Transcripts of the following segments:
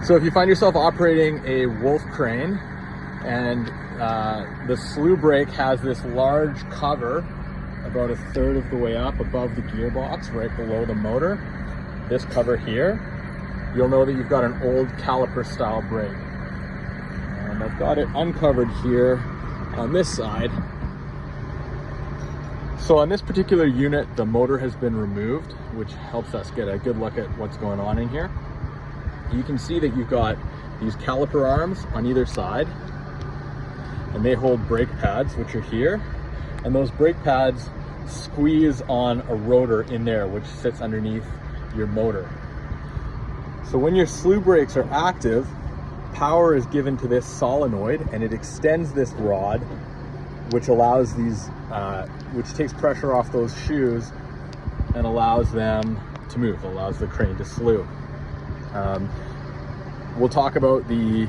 So if you find yourself operating a Wolffkran and the slew brake has this large cover about a third of the way up above the gearbox, right below the motor, this cover here, you'll know that you've got an old caliper style brake. And I've got it uncovered here on this side. So on this particular unit, the motor has been removed, which helps us get a good look at what's going on in here. You can see that you've got these caliper arms on either side, and they hold brake pads, which are here. And those brake pads squeeze on a rotor in there, which sits underneath your motor. So when your slew brakes are active, power is given to this solenoid, and it extends this rod, which allows these, which takes pressure off those shoes and allows them to move, allows the crane to slew. We'll talk about the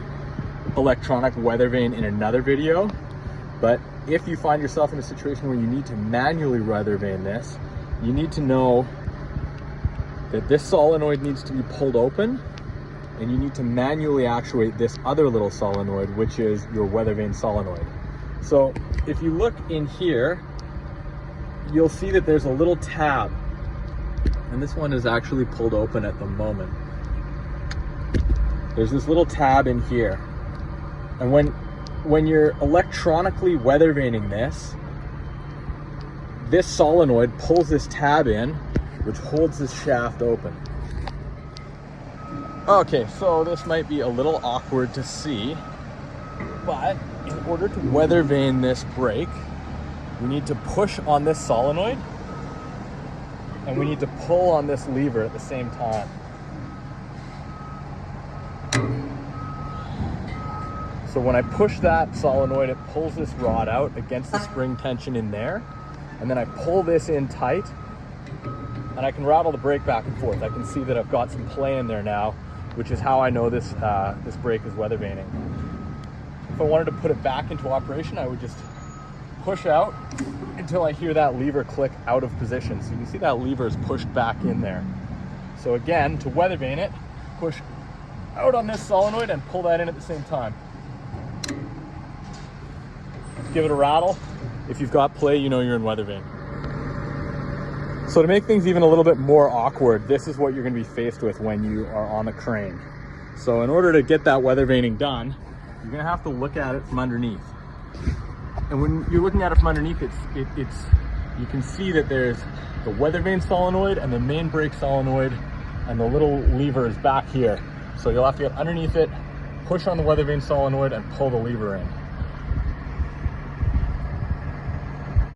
electronic weather vane in another video, but if you find yourself in a situation where you need to manually weather vane this, you need to know that this solenoid needs to be pulled open, and you need to manually actuate this other little solenoid, which is your weather vane solenoid. So if you look in here, you'll see that there's a little tab, and this one is actually pulled open at the moment. There's this little tab in here, and when you're electronically weather vaning this solenoid pulls this tab in, which holds this shaft open. Okay, so this might be a little awkward to see, but in order to weather vane this brake, we need to push on this solenoid, and we need to pull on this lever at the same time. So when I push that solenoid, it pulls this rod out against the spring tension in there, and then I pull this in tight, and I can rattle the brake back and forth. I can see that I've got some play in there now, which is how I know this this brake is weather vaning. If I wanted to put it back into operation, I would just push out until I hear that lever click out of position. So you can see that lever is pushed back in there. So again, to weather vane it, push out on this solenoid and pull that in at the same time. Give it a rattle. If you've got play, you know you're in weather vane. So to make things even a little bit more awkward, this is what you're going to be faced with when you are on the crane. So in order to get that weather vaning done, you're going to have to look at it from underneath. And when you're looking at it from underneath, you can see that there's the weather vane solenoid and the main brake solenoid, and the little lever is back here. So you'll have to get underneath it, push on the weather vane solenoid, and pull the lever in.